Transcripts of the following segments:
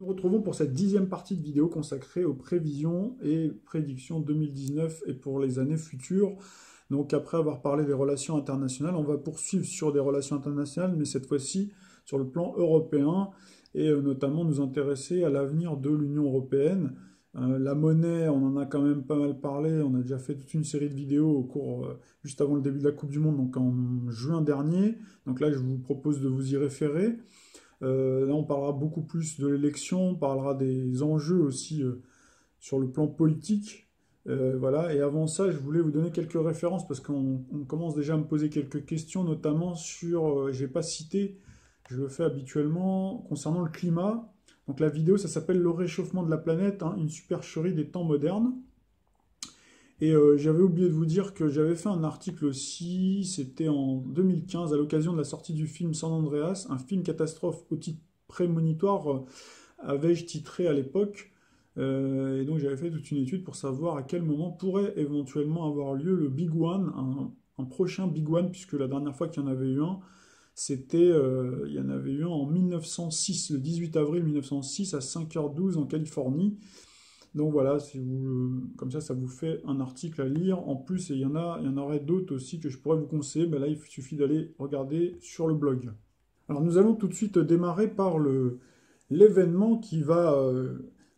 Nous retrouvons pour cette 10e partie de vidéo consacrée aux prévisions et prédictions 2019 et pour les années futures. Donc après avoir parlé des relations internationales, on va poursuivre sur des relations internationales, mais cette fois-ci sur le plan européen et notamment nous intéresser à l'avenir de l'Union européenne. La monnaie, on en a quand même pas mal parlé, on a déjà fait toute une série de vidéos au cours, juste avant le début de la Coupe du Monde, donc en juin dernier. Donc là, je vous propose de vous y référer. Là, on parlera beaucoup plus de l'élection, on parlera des enjeux aussi sur le plan politique. Voilà. Et avant ça, je voulais vous donner quelques références parce qu'on commence déjà à me poser quelques questions, notamment sur, j'ai pas cité, je le fais habituellement, concernant le climat. Donc la vidéo, ça s'appelle Le réchauffement de la planète, hein, une supercherie des temps modernes. Et j'avais oublié de vous dire que j'avais fait un article aussi, c'était en 2015, à l'occasion de la sortie du film San Andreas, un film catastrophe au titre prémonitoire, avais-je titré à l'époque. Et donc j'avais fait toute une étude pour savoir à quel moment pourrait éventuellement avoir lieu le Big One, un prochain Big One, puisque la dernière fois qu'il y en avait eu un, c'était, il y en avait eu un en 1906, le 18 avril 1906 à 5h12 en Californie. Donc voilà, si vous, comme ça vous fait un article à lire. En plus, il y en aurait d'autres aussi que je pourrais vous conseiller. Mais là, il suffit d'aller regarder sur le blog. Alors nous allons tout de suite démarrer par l'événement qui va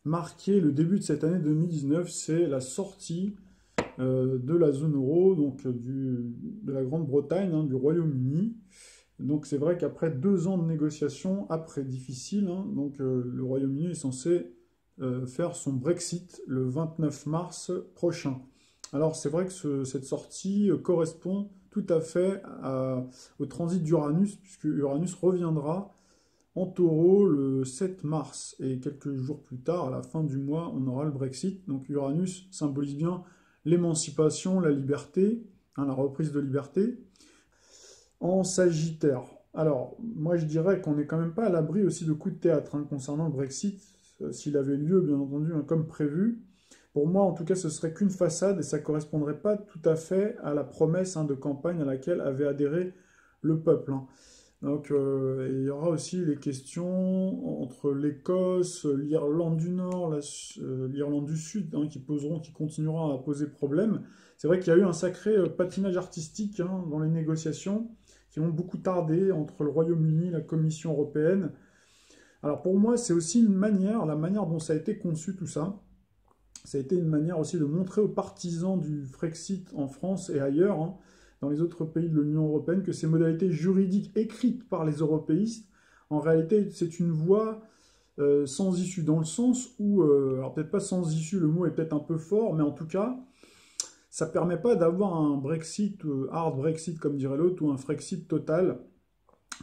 marquer le début de cette année 2019. C'est la sortie de la zone euro, donc de la Grande-Bretagne, hein, du Royaume-Uni. Donc c'est vrai qu'après 2 ans de négociations, après difficile, hein, donc le Royaume-Uni est censé faire son Brexit le 29 mars prochain. Alors c'est vrai que cette sortie correspond tout à fait au transit d'Uranus, puisque Uranus reviendra en taureau le 7 mars. Et quelques jours plus tard, à la fin du mois, on aura le Brexit. Donc Uranus symbolise bien l'émancipation, la liberté, hein, la reprise de liberté en Sagittaire. Alors, moi je dirais qu'on n'est quand même pas à l'abri aussi de coups de théâtre hein, concernant le Brexit, s'il avait lieu, bien entendu, hein, comme prévu. Pour moi, en tout cas, ce serait qu'une façade et ça ne correspondrait pas tout à fait à la promesse hein, de campagne à laquelle avait adhéré le peuple. Hein. Donc, il y aura aussi les questions entre l'Écosse, l'Irlande du Nord, l'Irlande du Sud, hein, qui continueront à poser problème. C'est vrai qu'il y a eu un sacré patinage artistique hein, dans les négociations qui ont beaucoup tardé entre le Royaume-Uni et la Commission européenne. Alors pour moi, c'est aussi une manière, la manière dont ça a été conçu tout ça, ça a été une manière aussi de montrer aux partisans du Frexit en France et ailleurs, hein, dans les autres pays de l'Union européenne, que ces modalités juridiques écrites par les européistes, en réalité, c'est une voie sans issue, dans le sens où, alors peut-être pas sans issue, le mot est peut-être un peu fort, mais en tout cas, ça ne permet pas d'avoir un Brexit, hard Brexit comme dirait l'autre, ou un Frexit total.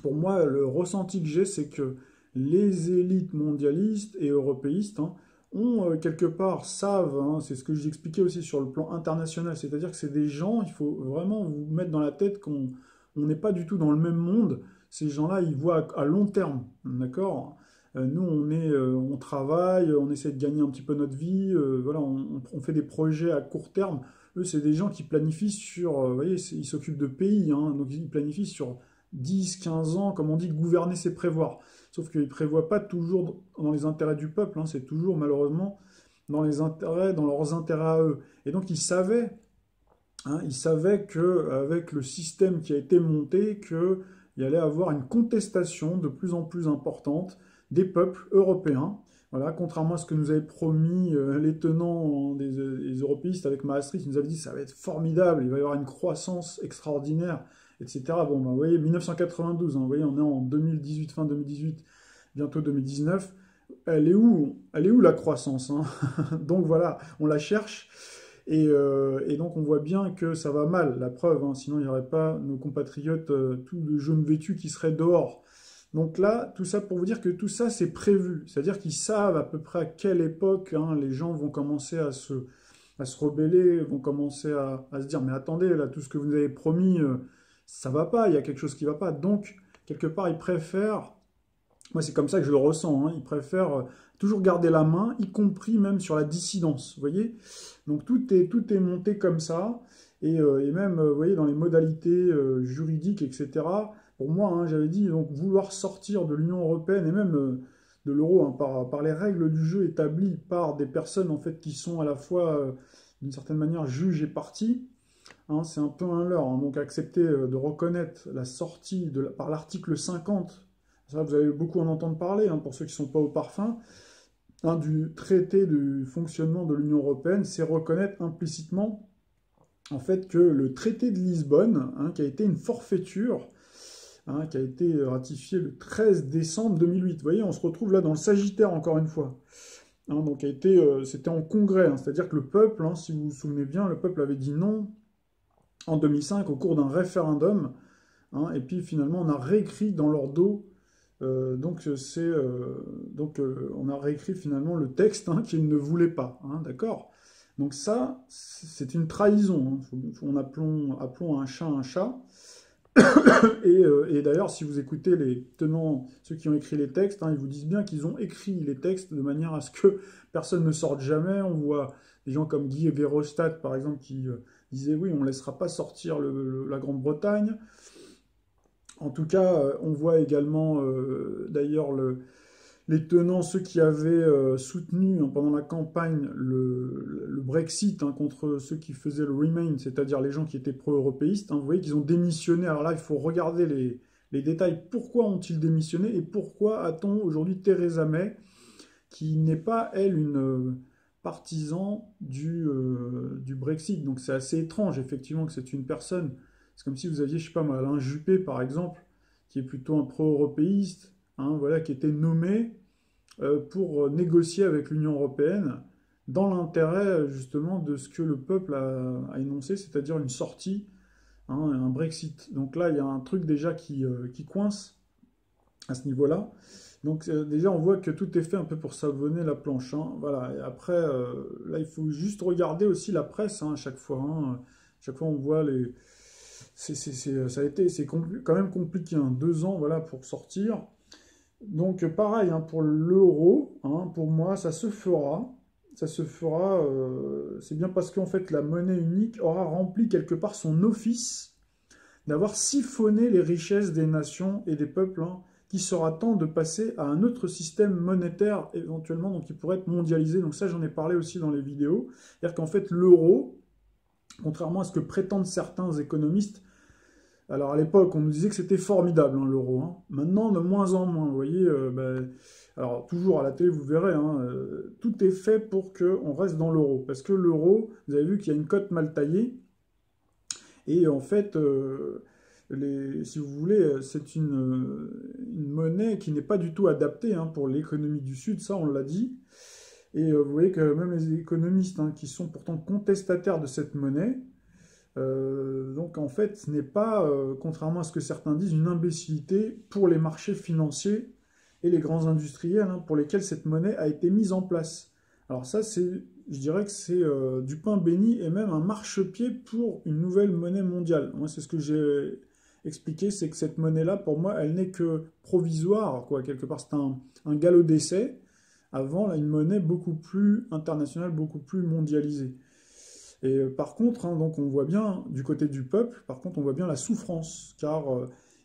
Pour moi, le ressenti que j'ai, c'est que les élites mondialistes et européistes hein, ont quelque part, savent, hein, c'est ce que j'expliquais aussi sur le plan international, c'est-à-dire que c'est des gens, il faut vraiment vous mettre dans la tête qu'on n'est pas du tout dans le même monde. Ces gens-là, ils voient à long terme, d'accord. Nous, on travaille, on essaie de gagner un petit peu notre vie, voilà, on fait des projets à court terme. Eux, c'est des gens qui planifient sur, vous voyez, ils s'occupent de pays, hein, donc ils planifient sur 10, 15 ans, comme on dit, gouverner, c'est prévoir. Sauf qu'ils ne prévoient pas toujours dans les intérêts du peuple, hein, c'est toujours malheureusement dans dans leurs intérêts à eux. Et donc ils savaient qu'avec le système qui a été monté, qu'il y allait avoir une contestation de plus en plus importante des peuples européens. Voilà, contrairement à ce que nous avaient promis les tenants des européistes avec Maastricht, ils nous avaient dit que ça va être formidable, il va y avoir une croissance extraordinaire, etc. Bon, ben, vous voyez, 1992, hein, vous voyez, on est en 2018, fin 2018, bientôt 2019. Elle est où la croissance hein. Donc voilà, on la cherche. Et donc on voit bien que ça va mal, la preuve, hein, sinon il n'y aurait pas nos compatriotes tout de jaunes vêtus qui seraient dehors. Donc là, tout ça pour vous dire que tout ça c'est prévu, c'est-à-dire qu'ils savent à peu près à quelle époque hein, les gens vont commencer à se rebeller, vont commencer à se dire mais attendez, là tout ce que vous nous avez promis, ça va pas, il y a quelque chose qui va pas. Donc quelque part ils préfèrent, moi c'est comme ça que je le ressens, hein, ils préfèrent toujours garder la main, y compris même sur la dissidence, vous voyez. Donc tout est monté comme ça, et même, vous voyez, dans les modalités juridiques, etc. Pour moi, hein, j'avais dit, donc vouloir sortir de l'Union européenne, et même de l'euro, hein, par les règles du jeu établies par des personnes en fait qui sont à la fois d'une certaine manière juges et parties. Hein, c'est un peu un leurre, hein. Donc accepter de reconnaître la sortie par l'article 50, ça vous allez beaucoup en entendre parler, hein, pour ceux qui ne sont pas au parfum, hein, du traité du fonctionnement de l'Union européenne, c'est reconnaître implicitement en fait que le traité de Lisbonne, hein, qui a été une forfaiture, hein, qui a été ratifié le 13 décembre 2008. Vous voyez, on se retrouve là dans le Sagittaire encore une fois. Hein, donc c'était en congrès, hein, c'est-à-dire que le peuple, hein, si vous vous souvenez bien, le peuple avait dit non en 2005 au cours d'un référendum, hein, et puis finalement on a réécrit dans leur dos, on a réécrit finalement le texte, hein, qu'ils ne voulaient pas, hein, d'accord? Donc ça, c'est une trahison, hein. Appelons un chat un chat. Et d'ailleurs, si vous écoutez les tenants, ceux qui ont écrit les textes, hein, ils vous disent bien qu'ils ont écrit les textes de manière à ce que personne ne sorte jamais. On voit des gens comme Guy Verhofstadt, par exemple, qui disaient oui, on ne laissera pas sortir la Grande-Bretagne. En tout cas, on voit également d'ailleurs les tenants, ceux qui avaient soutenu, hein, pendant la campagne le Brexit, hein, contre ceux qui faisaient le Remain, c'est-à-dire les gens qui étaient pro-européistes, hein, vous voyez qu'ils ont démissionné. Alors là, il faut regarder les détails. Pourquoi ont-ils démissionné et pourquoi a-t-on aujourd'hui Theresa May, qui n'est pas, elle, une partisan du Brexit. Donc c'est assez étrange, effectivement, que c'est une personne. C'est comme si vous aviez, je sais pas moi, Alain Juppé, par exemple, qui est plutôt un pro-européiste, hein, voilà, qui était nommé pour négocier avec l'Union européenne dans l'intérêt justement de ce que le peuple a énoncé, c'est-à-dire une sortie, hein, un Brexit. Donc là, il y a un truc déjà qui coince à ce niveau-là. Donc déjà, on voit que tout est fait un peu pour savonner la planche, hein. Voilà. Et après, là, il faut juste regarder aussi la presse, hein, à chaque fois, hein. Chaque fois, on voit les... C'est quand même compliqué, hein. 2 ans, voilà, pour sortir. Donc pareil, hein, pour l'euro, hein, pour moi, ça se fera. Ça se fera, c'est bien parce qu'en fait, la monnaie unique aura rempli quelque part son office d'avoir siphonné les richesses des nations et des peuples, hein, qu'il sera temps de passer à un autre système monétaire éventuellement, donc qui pourrait être mondialisé. Donc ça, j'en ai parlé aussi dans les vidéos. C'est-à-dire qu'en fait, l'euro, contrairement à ce que prétendent certains économistes, alors à l'époque, on nous disait que c'était formidable, hein, l'euro, hein. Maintenant, de moins en moins, vous voyez. Alors toujours à la télé, vous verrez, hein, tout est fait pour qu'on reste dans l'euro. Parce que l'euro, vous avez vu qu'il y a une cote mal taillée. Et en fait, si vous voulez, c'est une monnaie qui n'est pas du tout adaptée, hein, pour l'économie du Sud, ça on l'a dit. Et vous voyez que même les économistes, hein, qui sont pourtant contestataires de cette monnaie, donc en fait, ce n'est pas, contrairement à ce que certains disent, une imbécilité pour les marchés financiers et les grands industriels, hein, pour lesquels cette monnaie a été mise en place. Alors ça, je dirais que c'est du pain béni et même un marchepied pour une nouvelle monnaie mondiale. Moi, c'est ce que j'ai expliqué, c'est que cette monnaie-là, pour moi, elle n'est que provisoire, quoi. Quelque part, c'est un galop d'essai avant là, une monnaie beaucoup plus internationale, beaucoup plus mondialisée. Et par contre, hein, donc on voit bien, du côté du peuple, par contre, on voit bien la souffrance, car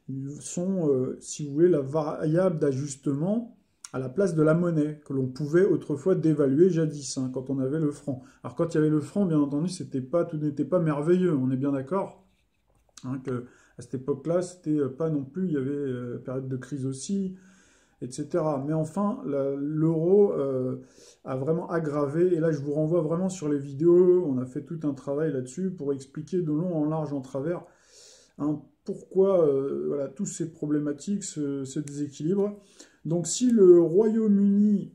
ils sont, si vous voulez, la variable d'ajustement à la place de la monnaie, que l'on pouvait autrefois dévaluer jadis, hein, quand on avait le franc. Alors quand il y avait le franc, bien entendu, tout n'était pas merveilleux, on est bien d'accord, hein, que à cette époque-là, c'était pas non plus, il y avait période de crise aussi, etc. Mais enfin, l'euro a vraiment aggravé, et là je vous renvoie vraiment sur les vidéos, on a fait tout un travail là-dessus pour expliquer de long en large en travers, hein, pourquoi voilà, toutes ces problématiques, ce déséquilibre. Donc si le Royaume-Uni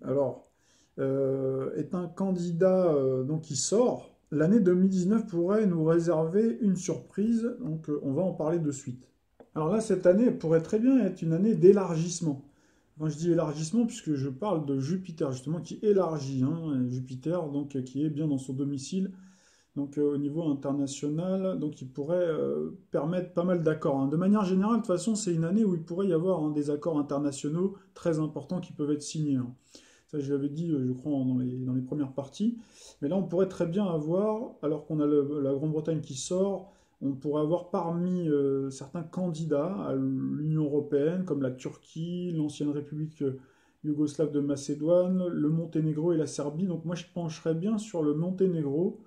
est un candidat donc qui sort, l'année 2019 pourrait nous réserver une surprise, donc on va en parler de suite. Alors là, cette année pourrait très bien être une année d'élargissement. Quand je dis élargissement, puisque je parle de Jupiter, justement, qui élargit, hein, Jupiter, donc qui est bien dans son domicile, donc au niveau international, donc il pourrait permettre pas mal d'accords, hein. De manière générale, de toute façon, c'est une année où il pourrait y avoir, hein, des accords internationaux très importants qui peuvent être signés, hein. Ça, je l'avais dit, je crois, dans les premières parties. Mais là, on pourrait très bien avoir, alors qu'on a la Grande-Bretagne qui sort, on pourrait avoir parmi certains candidats à l'Union européenne, comme la Turquie, l'ancienne République yougoslave de Macédoine, le Monténégro et la Serbie. Donc moi je pencherais bien sur le Monténégro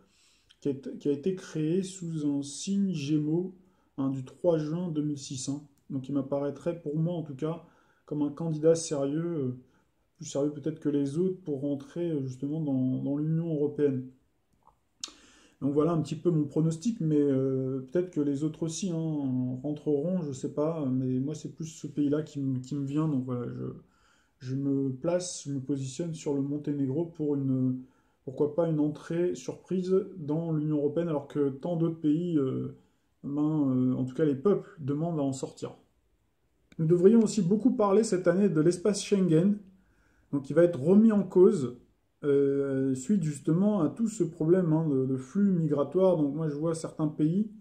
qui a été créé sous un signe Gémeaux hein, du 3 juin 2006. Hein. Donc il m'apparaîtrait pour moi en tout cas comme un candidat sérieux, plus sérieux peut-être que les autres pour rentrer justement dans l'Union européenne. Donc voilà un petit peu mon pronostic, mais peut-être que les autres aussi hein, rentreront, je sais pas, mais moi c'est plus ce pays-là qui me vient, donc voilà, je me place, je me positionne sur le Monténégro pour pourquoi pas une entrée surprise dans l'Union européenne, alors que tant d'autres pays, en tout cas les peuples, demandent à en sortir. Nous devrions aussi beaucoup parler cette année de l'espace Schengen, donc qui va être remis en cause suite justement à tout ce problème hein, de flux migratoire. Donc moi je vois certains pays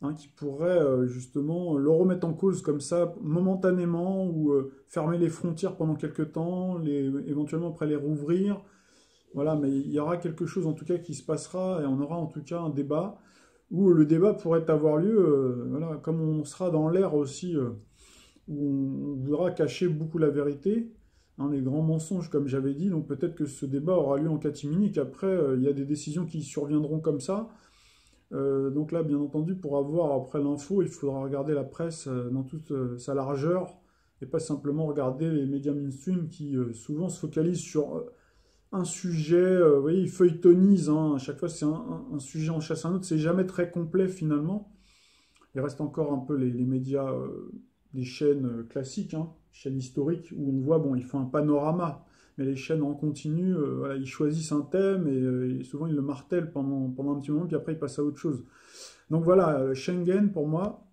hein, qui pourraient justement le remettre en cause comme ça momentanément ou fermer les frontières pendant quelques temps, éventuellement après les rouvrir. Voilà, mais il y aura quelque chose en tout cas qui se passera et on aura en tout cas un débat où le débat pourrait avoir lieu, voilà, comme on sera dans l'ère aussi où on voudra cacher beaucoup la vérité, hein, les grands mensonges comme j'avais dit, donc peut-être que ce débat aura lieu en catimini, qu'après il y a des décisions qui surviendront comme ça. Donc là, bien entendu, pour avoir après l'info, il faudra regarder la presse dans toute sa largeur et pas simplement regarder les médias mainstream qui souvent se focalisent sur un sujet, vous voyez, ils feuilletonisent, hein, à chaque fois c'est un sujet en chasse un autre, c'est jamais très complet finalement. Il reste encore un peu les médias, des chaînes classiques, hein, chaînes historiques, où on voit, bon, ils font un panorama, mais les chaînes en continu, voilà, ils choisissent un thème et souvent ils le martèlent pendant un petit moment, puis après ils passent à autre chose. Donc voilà, Schengen, pour moi,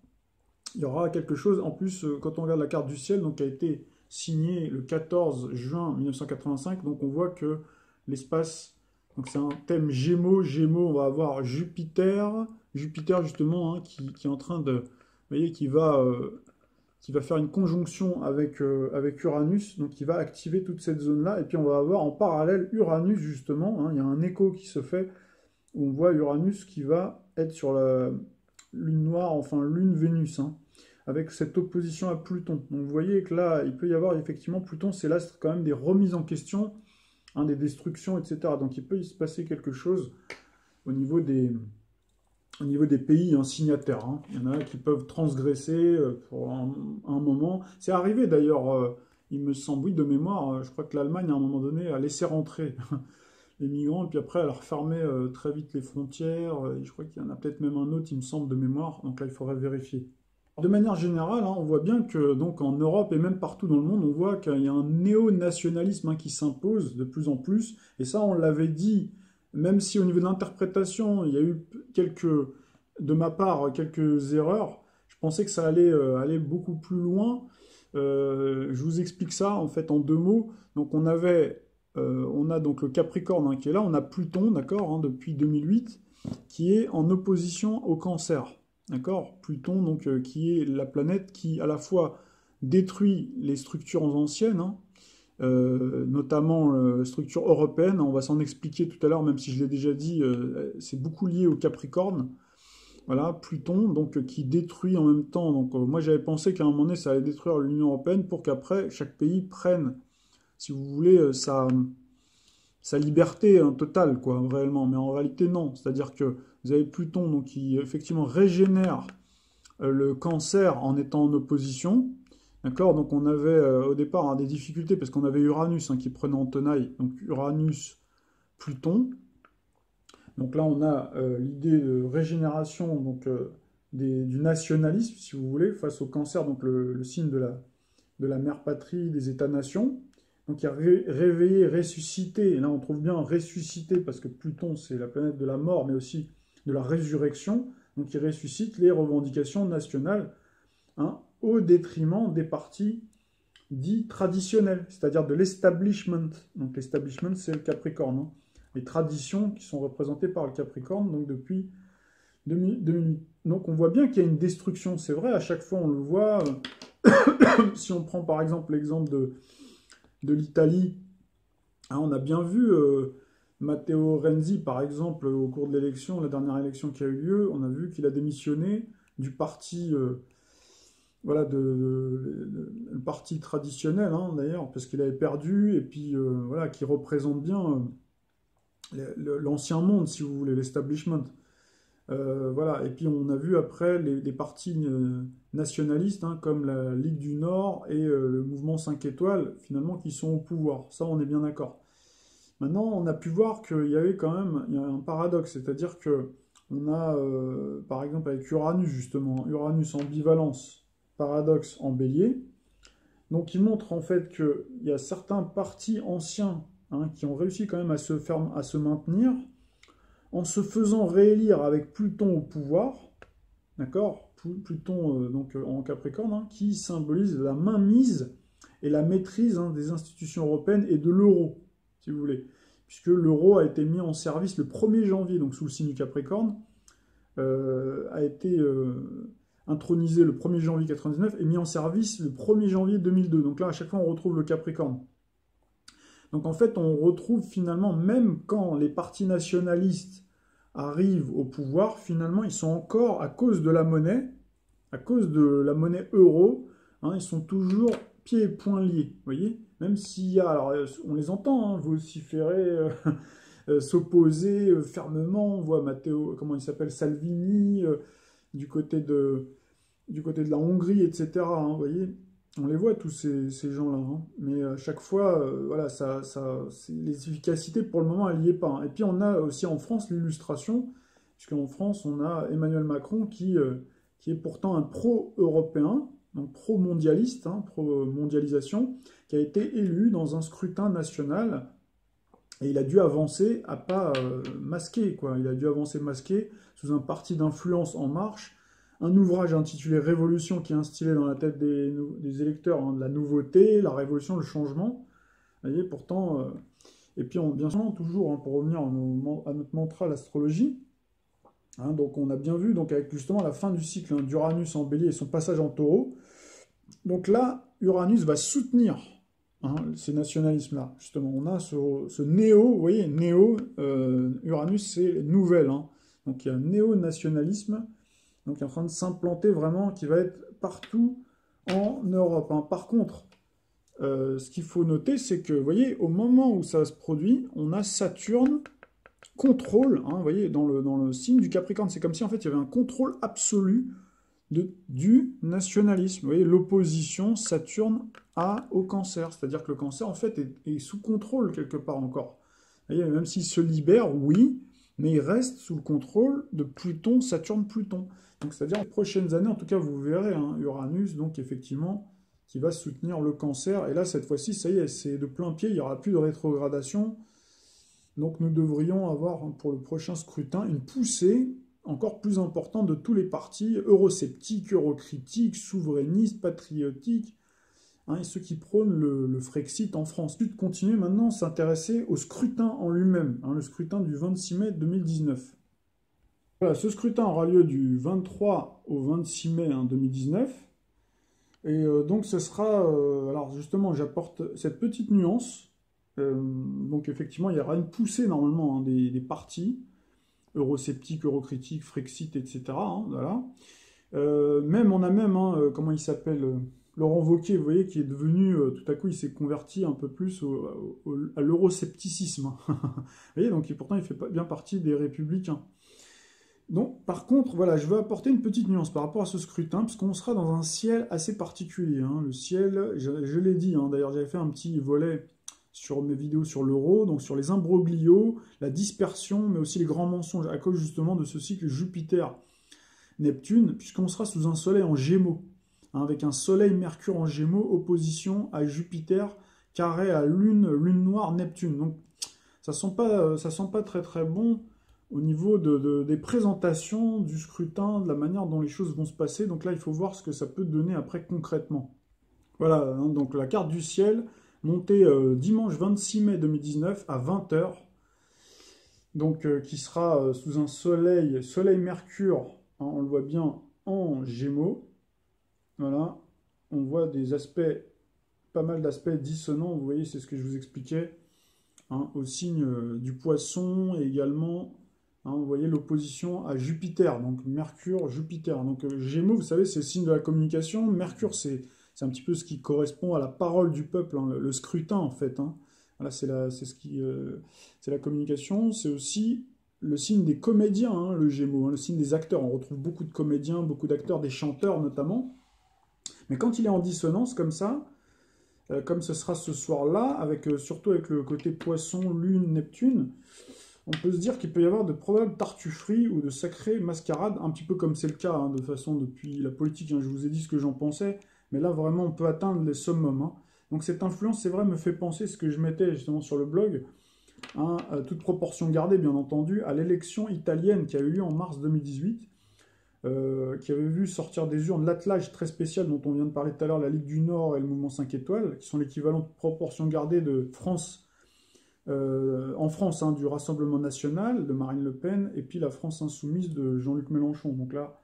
il y aura quelque chose. En plus, quand on regarde la carte du ciel, donc qui a été signée le 14 juin 1985, donc on voit que l'espace, donc c'est un thème Gémeaux. Gémeaux, on va avoir Jupiter, Jupiter justement, hein, qui est en train de, vous voyez, qui va faire une conjonction avec Uranus, donc qui va activer toute cette zone-là. Et puis on va avoir en parallèle Uranus justement, hein, il y a un écho qui se fait où on voit Uranus qui va être sur la lune noire, enfin lune Vénus, hein, avec cette opposition à Pluton. Donc vous voyez que là, il peut y avoir effectivement, Pluton c'est l'astre quand même des remises en question, hein, des destructions, etc. Donc il peut y se passer quelque chose au niveau des pays hein, signataires. Hein. Il y en a qui peuvent transgresser pour un moment. C'est arrivé d'ailleurs, il me semble, oui, de mémoire, je crois que l'Allemagne à un moment donné a laissé rentrer les migrants, et puis après elle a refermé très vite les frontières, je crois qu'il y en a peut-être même un autre, il me semble, de mémoire, donc là il faudrait vérifier. De manière générale, hein, on voit bien que donc en Europe et même partout dans le monde, on voit qu'il y a un néo-nationalisme hein, qui s'impose de plus en plus, et ça on l'avait dit, même si au niveau de l'interprétation, il y a eu de ma part, quelques erreurs, je pensais que ça allait aller beaucoup plus loin. Je vous explique ça en fait en deux mots. Donc on a donc le Capricorne hein, qui est là, on a Pluton, d'accord, hein, depuis 2008, qui est en opposition au Cancer, d'accord. Pluton, donc, qui est la planète qui, à la fois, détruit les structures anciennes, hein, notamment structures européennes, on va s'en expliquer tout à l'heure, même si je l'ai déjà dit, c'est beaucoup lié au Capricorne. Voilà, Pluton, donc, qui détruit en même temps. Donc, moi, j'avais pensé qu'à un moment donné, ça allait détruire l'Union européenne pour qu'après, chaque pays prenne si vous voulez, sa liberté hein, totale, quoi, réellement. Mais en réalité, non. C'est-à-dire que vous avez Pluton donc, qui, effectivement, régénère le Cancer en étant en opposition. D'accord. Donc, on avait au départ hein, des difficultés parce qu'on avait Uranus hein, qui prenait en tenaille. Donc, Uranus, Pluton. Donc là, on a l'idée de régénération donc, du nationalisme, si vous voulez, face au Cancer, donc le signe de la mère patrie, des États-nations. Donc il y a réveillé, ressuscité, et là on trouve bien ressuscité, parce que Pluton c'est la planète de la mort, mais aussi de la résurrection, donc il ressuscite les revendications nationales, hein, au détriment des partis dits traditionnels, c'est-à-dire de l'establishment. Donc l'establishment c'est le Capricorne, hein. Les traditions qui sont représentées par le Capricorne, donc depuis 2008. Donc on voit bien qu'il y a une destruction, c'est vrai, à chaque fois on le voit, si on prend par exemple l'exemple de l'Italie, hein, on a bien vu Matteo Renzi, par exemple, au cours de l'élection, la dernière élection qui a eu lieu, on a vu qu'il a démissionné du parti voilà, le parti traditionnel, hein, d'ailleurs, parce qu'il avait perdu, et puis voilà, qui représente bien l'ancien monde, si vous voulez, l'establishment. Voilà, et puis on a vu après les partis nationalistes, hein, comme la Ligue du Nord et le mouvement 5 étoiles, finalement, qui sont au pouvoir. Ça, on est bien d'accord. Maintenant, on a pu voir qu'il y avait quand même il y a un paradoxe, c'est-à-dire que on a, par exemple, avec Uranus, justement, Uranus en bivalence, paradoxe en bélier, donc il montre en fait qu'il y a certains partis anciens, hein, qui ont réussi quand même à se maintenir en se faisant réélire avec Pluton au pouvoir, d'accord? Pluton donc en Capricorne, hein, qui symbolise la mainmise et la maîtrise, hein, des institutions européennes et de l'euro, si vous voulez. Puisque l'euro a été mis en service le 1er janvier, donc sous le signe du Capricorne, a été intronisé le 1er janvier 99 et mis en service le 1er janvier 2002. Donc là, à chaque fois, on retrouve le Capricorne. Donc en fait, on retrouve finalement, même quand les partis nationalistes arrivent au pouvoir, finalement, ils sont encore, à cause de la monnaie euro, hein, ils sont toujours pieds et poings liés, vous voyez? Même s'il y a, alors on les entend, hein, vociférer, s'opposer fermement, on voit Matteo, comment il s'appelle, Salvini, du côté de, du côté de la Hongrie, etc., hein, vous voyez? On les voit tous ces gens-là, hein. Mais à chaque fois, voilà, les efficacités pour le moment, elles n'y est pas, hein. Et puis on a aussi en France l'illustration, puisqu'en France, on a Emmanuel Macron qui est pourtant un pro-européen, donc pro-mondialiste, hein, pro-mondialisation, qui a été élu dans un scrutin national, et il a dû avancer à pas masqué, quoi. Il a dû avancer masqué sous un parti d'influence en marche, un ouvrage intitulé Révolution qui est instillé dans la tête des électeurs, hein, de la nouveauté, la révolution, le changement. Vous voyez, pourtant, et puis bien sûr, toujours, hein, pour revenir à notre mantra, l'astrologie, hein, donc on a bien vu, donc avec justement la fin du cycle, hein, d'Uranus en bélier et son passage en taureau, donc là, Uranus va soutenir, hein, ces nationalismes-là. Justement, on a ce néo, vous voyez, néo, Uranus c'est nouvelle, hein. Donc il y a un néo-nationalisme, donc qui est en train de s'implanter vraiment, qui va être partout en Europe, hein. Par contre, ce qu'il faut noter, c'est que, vous voyez, au moment où ça se produit, on a Saturne contrôle, hein, vous voyez, dans le signe du Capricorne. C'est comme si, en fait, il y avait un contrôle absolu du nationalisme. Vous voyez, l'opposition Saturne au Cancer. C'est-à-dire que le Cancer, en fait, est sous contrôle quelque part encore. Vous voyez, même s'il se libère, oui, mais il reste sous le contrôle de Pluton, Saturne-Pluton. Donc, c'est-à-dire, les prochaines années, en tout cas, vous verrez, hein, Uranus, donc effectivement, qui va soutenir le Cancer. Et là, cette fois-ci, ça y est, c'est de plein pied, il n'y aura plus de rétrogradation. Donc, nous devrions avoir, hein, pour le prochain scrutin, une poussée encore plus importante de tous les partis eurosceptiques, eurocritiques, souverainistes, patriotiques, hein, et ceux qui prônent le Frexit en France. Ensuite, continuer maintenant à s'intéresser au scrutin en lui-même, hein, le scrutin du 26 mai 2019. Voilà, ce scrutin aura lieu du 23 au 26 mai, hein, 2019. Et donc, ce sera... alors, justement, j'apporte cette petite nuance. Donc, effectivement, il y aura une poussée, normalement, hein, des partis eurosceptiques, eurocritiques, Frexit, etc., hein, voilà. On a même, hein, comment il s'appelle, Laurent Wauquiez, vous voyez, qui est devenu, tout à coup, il s'est converti un peu plus à l'euroscepticisme. Vous voyez, donc pourtant, il fait bien partie des Républicains. Donc, par contre, voilà, je veux apporter une petite nuance par rapport à ce scrutin, parce qu'on sera dans un ciel assez particulier, hein. Le ciel, je l'ai dit, hein, d'ailleurs, j'avais fait un petit volet sur mes vidéos sur l'euro, donc sur les imbroglios, la dispersion, mais aussi les grands mensonges, à cause justement de ce cycle Jupiter-Neptune, puisqu'on sera sous un soleil en Gémeaux, hein, avec un soleil-Mercure en Gémeaux, opposition à Jupiter, carré à Lune noire, Neptune. Donc, ça sent pas très très bon au niveau des présentations, du scrutin, de la manière dont les choses vont se passer. Donc là, il faut voir ce que ça peut donner après concrètement. Voilà, hein, donc la carte du ciel, montée dimanche 26 mai 2019 à 20 h, donc qui sera sous un soleil-mercure, hein, on le voit bien, en Gémeaux. Voilà, on voit des aspects, pas mal d'aspects dissonants, vous voyez, c'est ce que je vous expliquais, hein, au signe du Poisson, et également Hein, vous voyez l'opposition à Jupiter, donc Mercure, Jupiter. Donc Gémeaux, vous savez, c'est le signe de la communication. Mercure, c'est un petit peu ce qui correspond à la parole du peuple, hein, le scrutin en fait. Hein. Voilà, c'est la communication. C'est aussi le signe des comédiens, hein, le Gémeaux, hein, le signe des acteurs. On retrouve beaucoup de comédiens, beaucoup d'acteurs, des chanteurs notamment. Mais quand il est en dissonance comme ça, comme ce sera ce soir-là, surtout avec le côté Poisson, Lune, Neptune, on peut se dire qu'il peut y avoir de probables tartufferies ou de sacrées mascarades, un petit peu comme c'est le cas, hein, de façon depuis la politique, hein, je vous ai dit ce que j'en pensais, mais là vraiment on peut atteindre les summums. Hein. Donc cette influence, c'est vrai, me fait penser ce que je mettais justement sur le blog, hein, à toute proportion gardée bien entendu, à l'élection italienne qui a eu lieu en mars 2018, qui avait vu sortir des urnes l'attelage très spécial dont on vient de parler tout à l'heure, la Ligue du Nord et le mouvement 5 étoiles, qui sont l'équivalent de proportion gardée de France, en France, hein, du Rassemblement national de Marine Le Pen, et puis la France insoumise de Jean-Luc Mélenchon. Donc là,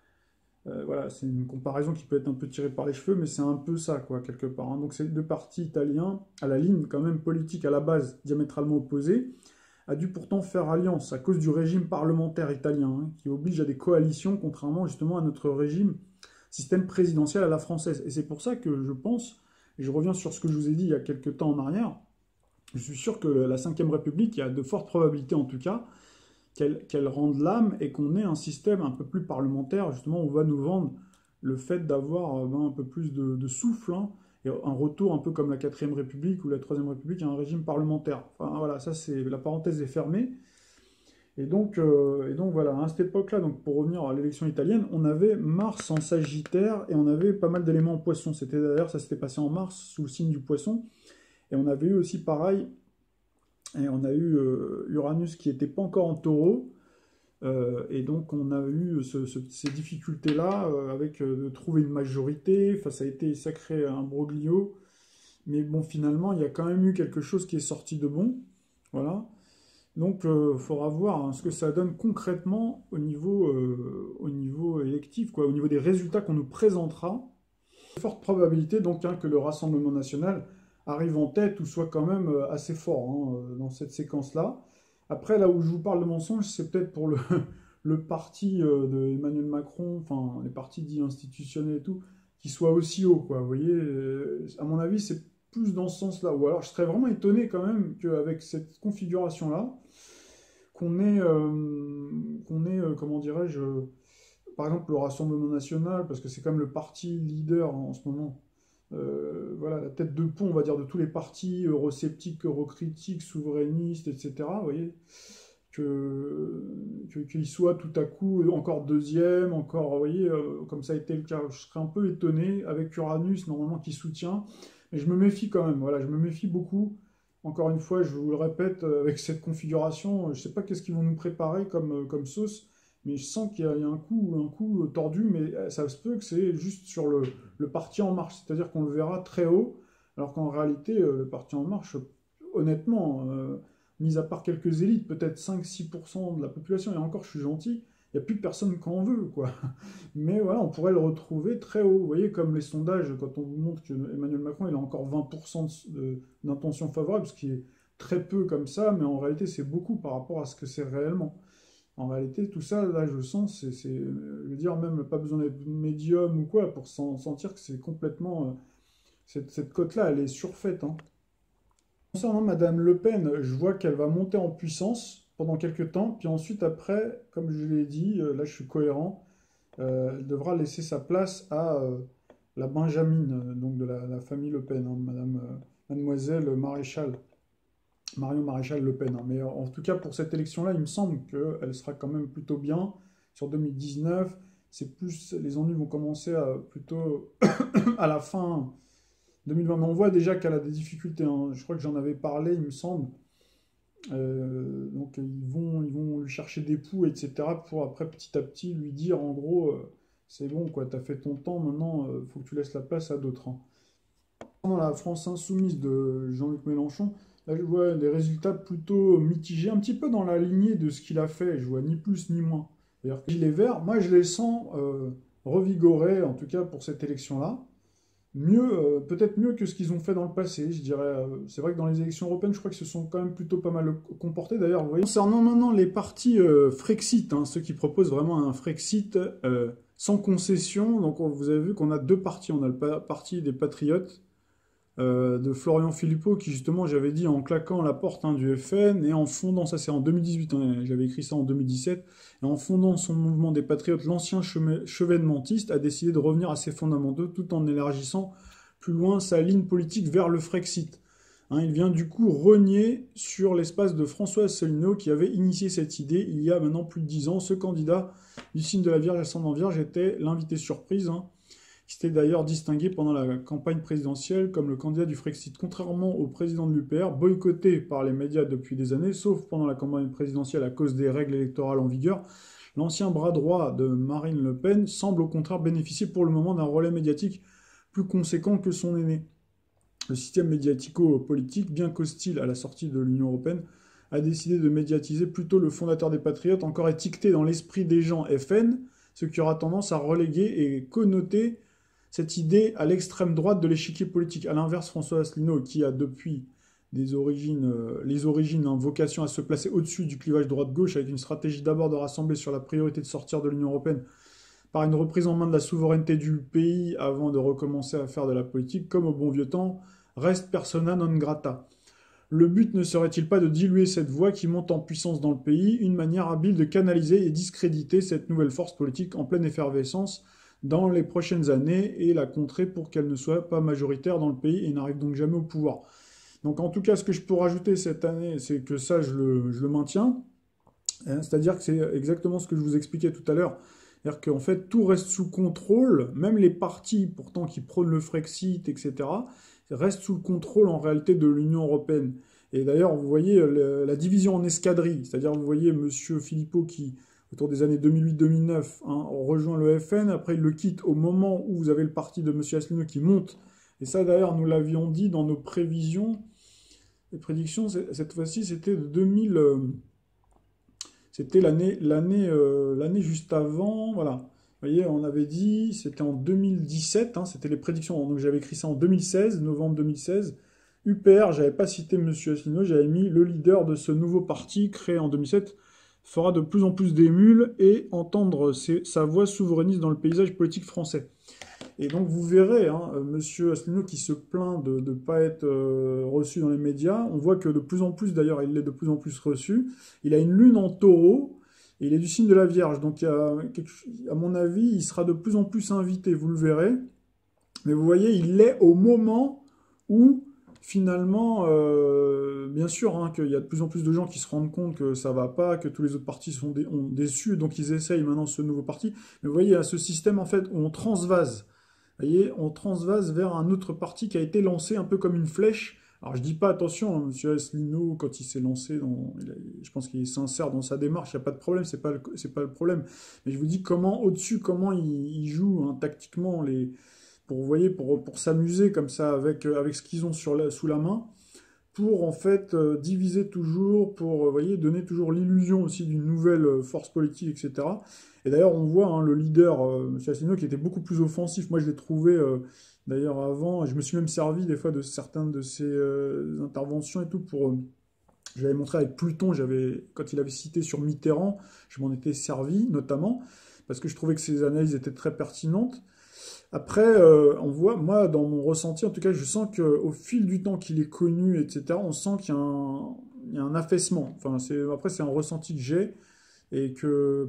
voilà, c'est une comparaison qui peut être un peu tirée par les cheveux, mais c'est un peu ça, quoi, quelque part. Hein. Donc c'est deux partis italiens, à la ligne quand même politique à la base diamétralement opposée, a dû pourtant faire alliance à cause du régime parlementaire italien, hein, qui oblige à des coalitions, contrairement justement à notre régime, système présidentiel à la française. Et c'est pour ça que je pense, et je reviens sur ce que je vous ai dit il y a quelques temps en arrière, je suis sûr que la Ve République, il y a de fortes probabilités en tout cas, qu'elle rende l'âme et qu'on ait un système un peu plus parlementaire, justement, où on va nous vendre le fait d'avoir un peu plus de souffle, hein, et un retour un peu comme la 4ème République ou la 3ème République à un régime parlementaire. Enfin voilà, ça c'est la parenthèse est fermée. Et donc voilà, à cette époque-là, donc pour revenir à l'élection italienne, on avait Mars en Sagittaire et on avait pas mal d'éléments en Poisson. C'était d'ailleurs, ça s'était passé en Mars sous le signe du Poisson. Et on avait eu aussi pareil, et on a eu Uranus qui n'était pas encore en Taureau. Et donc on a eu ces difficultés-là avec de trouver une majorité. Enfin, ça a été sacré imbroglio. Mais bon, finalement, il y a quand même eu quelque chose qui est sorti de bon. Voilà. Donc, il faudra voir hein, ce que ça donne concrètement au niveau électif, quoi, au niveau des résultats qu'on nous présentera. Il y a de fortes probabilités donc hein, que le Rassemblement national arrive en tête ou soit quand même assez fort hein, dans cette séquence-là. Après, là où je vous parle de mensonge, c'est peut-être pour le parti de Emmanuel Macron, enfin les partis dits institutionnels et tout, qui soit aussi haut, quoi. Vous voyez, à mon avis, c'est plus dans ce sens-là. Ou alors, je serais vraiment étonné quand même qu'avec cette configuration-là, comment dirais-je, par exemple le Rassemblement national, parce que c'est quand même le parti leader en ce moment. Voilà, la tête de pont, on va dire, de tous les partis eurosceptiques, eurocritiques, souverainistes, etc. Vous voyez, qu'il soit tout à coup encore deuxième, encore, vous voyez, comme ça a été le cas. Je serais un peu étonné avec Uranus, normalement, qui soutient. Mais je me méfie quand même, voilà, je me méfie beaucoup. Encore une fois, je vous le répète, avec cette configuration, je ne sais pas qu'est-ce qu'ils vont nous préparer comme sauce, mais je sens qu'il y a un coup tordu, mais ça se peut que c'est juste sur le parti En Marche, c'est-à-dire qu'on le verra très haut, alors qu'en réalité, le parti En Marche, honnêtement, mis à part quelques élites, peut-être 5-6% de la population, et encore je suis gentil, il n'y a plus personne qui en veut, quoi. Mais voilà, on pourrait le retrouver très haut. Vous voyez, comme les sondages, quand on vous montre que Emmanuel Macron, il a encore 20% d'intention favorable, ce qui est très peu comme ça, mais en réalité, c'est beaucoup par rapport à ce que c'est réellement. En réalité, tout ça, là, je sens, je veux dire, même pas besoin d'être médium ou quoi, pour sentir que c'est complètement... cette cote-là, elle est surfaite, hein. Concernant Madame Le Pen, je vois qu'elle va monter en puissance pendant quelques temps, puis ensuite, après, comme je l'ai dit, là, je suis cohérent, elle devra laisser sa place à la Benjamine, donc de la famille Le Pen, hein, Mademoiselle Maréchal, Marion Maréchal Le Pen. Hein. Mais en tout cas, pour cette élection-là, il me semble qu'elle sera quand même plutôt bien. Sur 2019, c'est plus, les ennuis vont commencer plutôt à la fin 2020. Mais on voit déjà qu'elle a des difficultés. Hein. Je crois que j'en avais parlé, il me semble. Donc ils vont lui chercher des poux, etc. pour après petit à petit lui dire en gros c'est bon quoi, t'as fait ton temps, maintenant faut que tu laisses la place à d'autres. Hein. Dans la France insoumise de Jean-Luc Mélenchon, là je vois des résultats plutôt mitigés, un petit peu dans la lignée de ce qu'il a fait, je vois ni plus ni moins. D'ailleurs, les Verts, moi je les sens revigorés, en tout cas pour cette élection-là. mieux, peut-être mieux que ce qu'ils ont fait dans le passé, je dirais. C'est vrai que dans les élections européennes, je crois qu'ils se sont quand même plutôt pas mal comportés. D'ailleurs, vous voyez, concernant maintenant les partis Frexit, hein, ceux qui proposent vraiment un Frexit sans concession, donc vous avez vu qu'on a deux partis. On a le parti des Patriotes de Florian Philippot, qui justement, j'avais dit, en claquant la porte hein, du FN et en fondant, ça c'est en 2018, hein, j'avais écrit ça en 2017, et en fondant son mouvement des Patriotes, l'ancien chevènementiste a décidé de revenir à ses fondamentaux tout en élargissant plus loin sa ligne politique vers le Frexit. Hein, il vient du coup renier sur l'espace de François Asselineau qui avait initié cette idée il y a maintenant plus de 10 ans. Ce candidat du signe de la Vierge ascendant Vierge était l'invité surprise, hein, qui s'était d'ailleurs distingué pendant la campagne présidentielle comme le candidat du Frexit. Contrairement au président de l'UPR, boycotté par les médias depuis des années, sauf pendant la campagne présidentielle à cause des règles électorales en vigueur, l'ancien bras droit de Marine Le Pen semble au contraire bénéficier pour le moment d'un relais médiatique plus conséquent que son aîné. Le système médiatico-politique, bien qu'hostile à la sortie de l'Union européenne, a décidé de médiatiser plutôt le fondateur des Patriotes, encore étiqueté dans l'esprit des gens FN, ce qui aura tendance à reléguer et connoter cette idée à l'extrême droite de l'échiquier politique. À l'inverse, François Asselineau, qui a depuis les origines, hein, vocation à se placer au-dessus du clivage droite-gauche, avec une stratégie d'abord de rassembler sur la priorité de sortir de l'Union européenne par une reprise en main de la souveraineté du pays avant de recommencer à faire de la politique, comme au bon vieux temps, reste persona non grata. Le but ne serait-il pas de diluer cette voix qui monte en puissance dans le pays, une manière habile de canaliser et discréditer cette nouvelle force politique en pleine effervescence dans les prochaines années et la contrer pour qu'elle ne soit pas majoritaire dans le pays et n'arrive donc jamais au pouvoir. Donc en tout cas, ce que je peux rajouter cette année, c'est que ça, je le maintiens. C'est-à-dire que c'est exactement ce que je vous expliquais tout à l'heure. C'est-à-dire qu'en fait, tout reste sous contrôle, même les partis pourtant qui prônent le Frexit, etc., restent sous le contrôle en réalité de l'Union européenne. Et d'ailleurs, vous voyez la division en escadrilles, c'est-à-dire vous voyez M. Philippot qui, autour des années 2008-2009, hein, rejoint le FN, après il le quitte au moment où vous avez le parti de M. Asselineau qui monte. Et ça d'ailleurs, nous l'avions dit dans nos prévisions, les prédictions, cette fois-ci c'était de 2000... c'était l'année juste avant, voilà. Vous voyez, on avait dit, c'était en 2017, hein, c'était les prédictions, donc j'avais écrit ça en 2016, novembre 2016. UPR, j'avais pas cité M. Asselineau, j'avais mis le leader de ce nouveau parti créé en 2007 fera de plus en plus d'émules et entendre sa voix souverainiste dans le paysage politique français. Et donc vous verrez, hein, M. Asselineau qui se plaint de ne pas être reçu dans les médias, on voit que de plus en plus, d'ailleurs il l'est de plus en plus reçu, il a une lune en taureau, et il est du signe de la Vierge, donc à mon avis il sera de plus en plus invité, vous le verrez, mais vous voyez il l'est au moment où finalement, bien sûr, hein, qu'il y a de plus en plus de gens qui se rendent compte que ça va pas, que tous les autres partis ont déçu, donc ils essayent maintenant ce nouveau parti, mais vous voyez il y a ce système en fait où on transvase. Vous voyez, on transvase vers un autre parti qui a été lancé un peu comme une flèche. Alors je dis pas attention, hein, M. Asselineau, quand il s'est lancé, je pense qu'il est sincère dans sa démarche, il n'y a pas de problème, c'est pas le problème. Mais je vous dis comment au-dessus, comment il joue hein, tactiquement pour, vous voyez, pour s'amuser comme ça avec ce qu'ils ont sous la main, pour en fait diviser toujours, pour voyez, donner toujours l'illusion aussi d'une nouvelle force politique, etc. Et d'ailleurs, on voit hein, le leader, M. Asselineau, qui était beaucoup plus offensif. Moi, je l'ai trouvé, d'ailleurs, avant, je me suis même servi des fois de certaines de ses interventions et tout pour... j'avais montré avec Pluton, quand il avait cité sur Mitterrand, je m'en étais servi, notamment, parce que je trouvais que ses analyses étaient très pertinentes. Après, on voit, moi, dans mon ressenti, en tout cas, je sens qu'au fil du temps qu'il est connu, etc., on sent qu'il y a un affaissement. Enfin, après, c'est un ressenti que j'ai,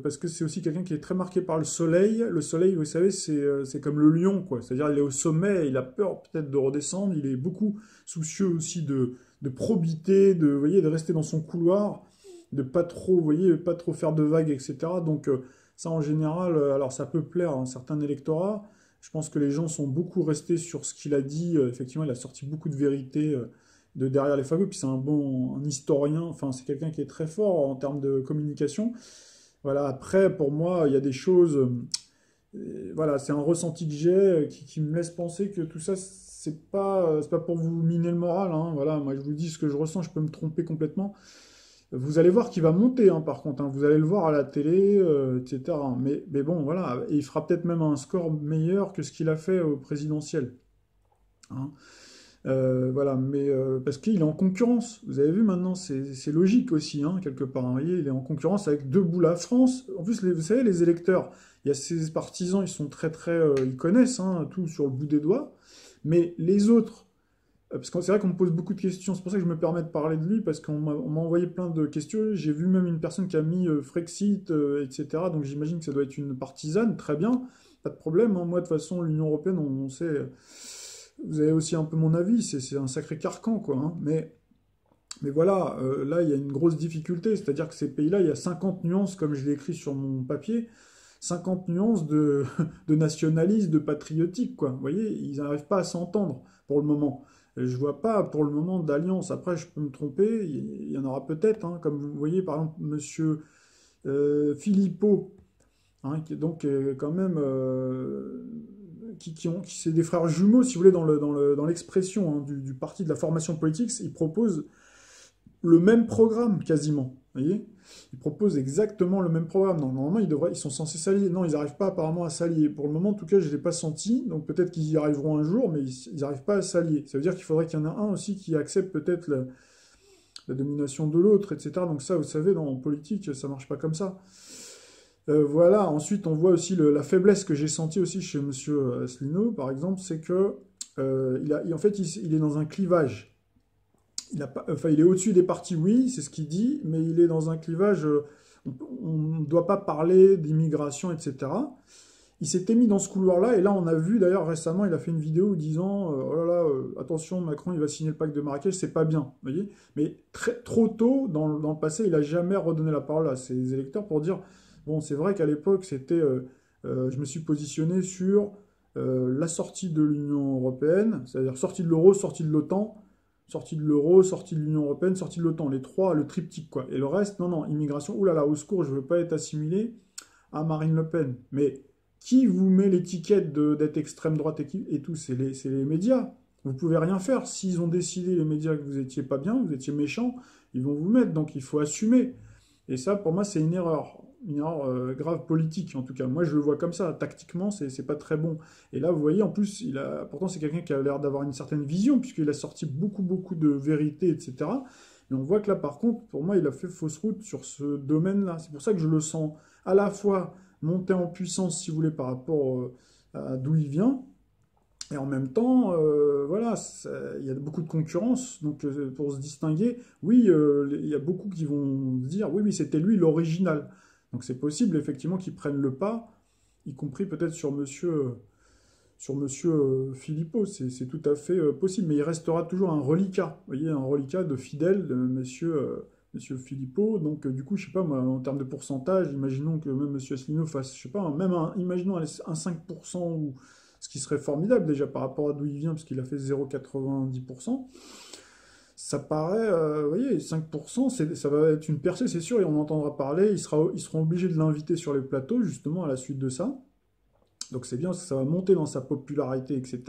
parce que c'est aussi quelqu'un qui est très marqué par le soleil. Le soleil, vous savez, c'est comme le lion, quoi. C'est-à-dire, il est au sommet, il a peur peut-être de redescendre, il est beaucoup soucieux aussi de probité, vous voyez, de rester dans son couloir, de pas trop, vous voyez, pas trop faire de vagues, etc. Donc, ça, en général, alors ça peut plaire à un certain électorat. Je pense que les gens sont beaucoup restés sur ce qu'il a dit. Effectivement, il a sorti beaucoup de vérités de derrière les fagots. Puis c'est un historien. Enfin, c'est quelqu'un qui est très fort en termes de communication. Voilà. Après, pour moi, il y a des choses. Voilà, c'est un ressenti que j'ai qui me laisse penser que tout ça, c'est pas pour vous miner le moral. Hein. Voilà, moi, je vous dis ce que je ressens. Je peux me tromper complètement. Vous allez voir qu'il va monter, hein, par contre. Hein. Vous allez le voir à la télé, etc. Mais bon, voilà. Et il fera peut-être même un score meilleur que ce qu'il a fait au présidentiel. hein. Voilà, mais parce qu'il est en concurrence. Vous avez vu maintenant, c'est logique aussi, hein, quelque part, hein. Vous voyez, il est en concurrence avec Debout la France. En plus, vous savez, les électeurs, il y a ses partisans, ils sont ils connaissent, hein, tout sur le bout des doigts. Mais les autres, parce que c'est vrai qu'on me pose beaucoup de questions, c'est pour ça que je me permets de parler de lui, parce on m'a envoyé plein de questions. J'ai vu même une personne qui a mis Frexit, etc. Donc j'imagine que ça doit être une partisane, très bien, pas de problème, hein. Moi, de toute façon, l'Union européenne, on sait. Vous avez aussi un peu mon avis, c'est un sacré carcan, quoi, hein. Mais voilà, là, il y a une grosse difficulté, c'est-à-dire que ces pays-là, il y a 50 nuances, comme je l'ai écrit sur mon papier, 50 nuances de nationalisme, de patriotique, quoi. Vous voyez, ils n'arrivent pas à s'entendre pour le moment. Je vois pas pour le moment d'alliance. Après, je peux me tromper, il y en aura peut-être, hein, comme vous voyez, par exemple, Monsieur Philippot, hein, qui est donc quand même qui c'est des frères jumeaux, si vous voulez, dans l'expression, hein, du parti de la formation politique. Ils proposent le même programme quasiment. Vous voyez, ils proposent exactement le même programme. Donc, normalement, ils sont censés s'allier. Non, ils n'arrivent pas apparemment à s'allier. Pour le moment, en tout cas, je ne l'ai pas senti. Donc peut-être qu'ils y arriveront un jour, mais ils n'arrivent pas à s'allier. Ça veut dire qu'il faudrait qu'il y en ait un aussi qui accepte peut-être la domination de l'autre, etc. Donc ça, vous savez, en politique, ça marche pas comme ça. Voilà, ensuite on voit aussi la faiblesse que j'ai sentie aussi chez Monsieur Asselineau, par exemple, c'est que en fait il est dans un clivage. Enfin, il est au-dessus des partis, oui, c'est ce qu'il dit, mais il est dans un clivage, on ne doit pas parler d'immigration, etc. Il s'était mis dans ce couloir-là, et là on a vu d'ailleurs récemment, il a fait une vidéo disant oh là là, attention, Macron il va signer le pacte de Marrakech, c'est pas bien, vous voyez. Mais trop tôt, dans le passé, il n'a jamais redonné la parole à ses électeurs pour dire bon, c'est vrai qu'à l'époque, je me suis positionné sur la sortie de l'Union européenne, c'est-à-dire sortie de l'euro, sortie de l'OTAN, sortie de l'euro, sortie de l'Union européenne, sortie de l'OTAN, les trois, le triptyque, quoi. Et le reste, non, non, immigration, oulala, au secours, je ne veux pas être assimilé à Marine Le Pen. Mais qui vous met l'étiquette d'être extrême droite et tout? C'est les médias. Vous pouvez rien faire. S'ils ont décidé, les médias, que vous étiez pas bien, vous étiez méchant, ils vont vous mettre. Donc il faut assumer. Et ça, pour moi, c'est une erreur grave politique, en tout cas. Moi, je le vois comme ça. Tactiquement, c'est pas très bon. Et là, vous voyez, en plus, pourtant, c'est quelqu'un qui a l'air d'avoir une certaine vision, puisqu'il a sorti beaucoup de vérités, etc. Mais on voit que là, par contre, pour moi, il a fait fausse route sur ce domaine-là. C'est pour ça que je le sens à la fois monter en puissance, si vous voulez, par rapport à d'où il vient, et en même temps, voilà, il y a beaucoup de concurrence, donc pour se distinguer, oui, il y a beaucoup qui vont dire, oui, oui, c'était lui l'original. Donc c'est possible, effectivement, qu'ils prennent le pas, y compris peut-être sur monsieur Philippot, c'est tout à fait possible, mais il restera toujours un reliquat, vous voyez, un reliquat de fidèle de monsieur Philippot, donc du coup, je sais pas, moi, en termes de pourcentage, imaginons que même monsieur Asselineau fasse, je sais pas, même imaginons un 5%, ou ce qui serait formidable déjà par rapport à d'où il vient, parce qu'il a fait 0,90%, ça paraît, vous voyez, 5%, ça va être une percée, c'est sûr, et on entendra parler, ils seront obligés de l'inviter sur les plateaux, justement, à la suite de ça. Donc c'est bien, parce que ça va monter dans sa popularité, etc.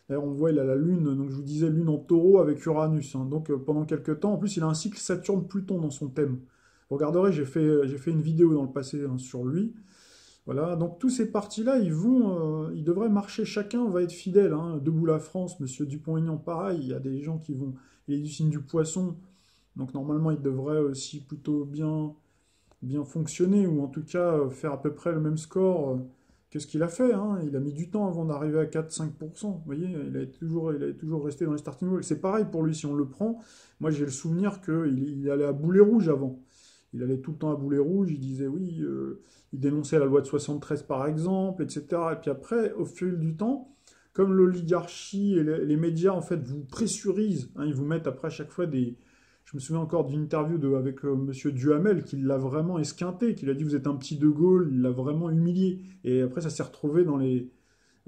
D'ailleurs, on voit, il a la Lune, donc je vous disais, Lune en taureau avec Uranus, hein. Donc pendant quelques temps, en plus, il a un cycle Saturne-Pluton dans son thème. Vous regarderez, j'ai fait une vidéo dans le passé, hein, sur lui. Voilà, donc tous ces partis-là, ils devraient marcher, chacun va être fidèle, hein. Debout la France, Monsieur Dupont-Aignan, pareil, il y a des gens qui vont... Il est du signe du poisson, donc normalement, il devrait aussi plutôt bien fonctionner, ou en tout cas faire à peu près le même score que ce qu'il a fait, hein. Il a mis du temps avant d'arriver à 4-5%. Vous voyez, il est toujours resté dans les starting blocks. C'est pareil pour lui, si on le prend. Moi, j'ai le souvenir qu'il allait à boulet rouge avant. Il allait tout le temps à boulet rouge, il disait oui, il dénonçait la loi de 73 par exemple, etc. Et puis après, au fil du temps, comme l'oligarchie et les médias en fait vous pressurisent, hein, ils vous mettent après à chaque fois des... Je me souviens encore d'une interview avec Monsieur Duhamel qui l'a vraiment esquinté, qui lui a dit vous êtes un petit De Gaulle, il l'a vraiment humilié. Et après ça s'est retrouvé dans les...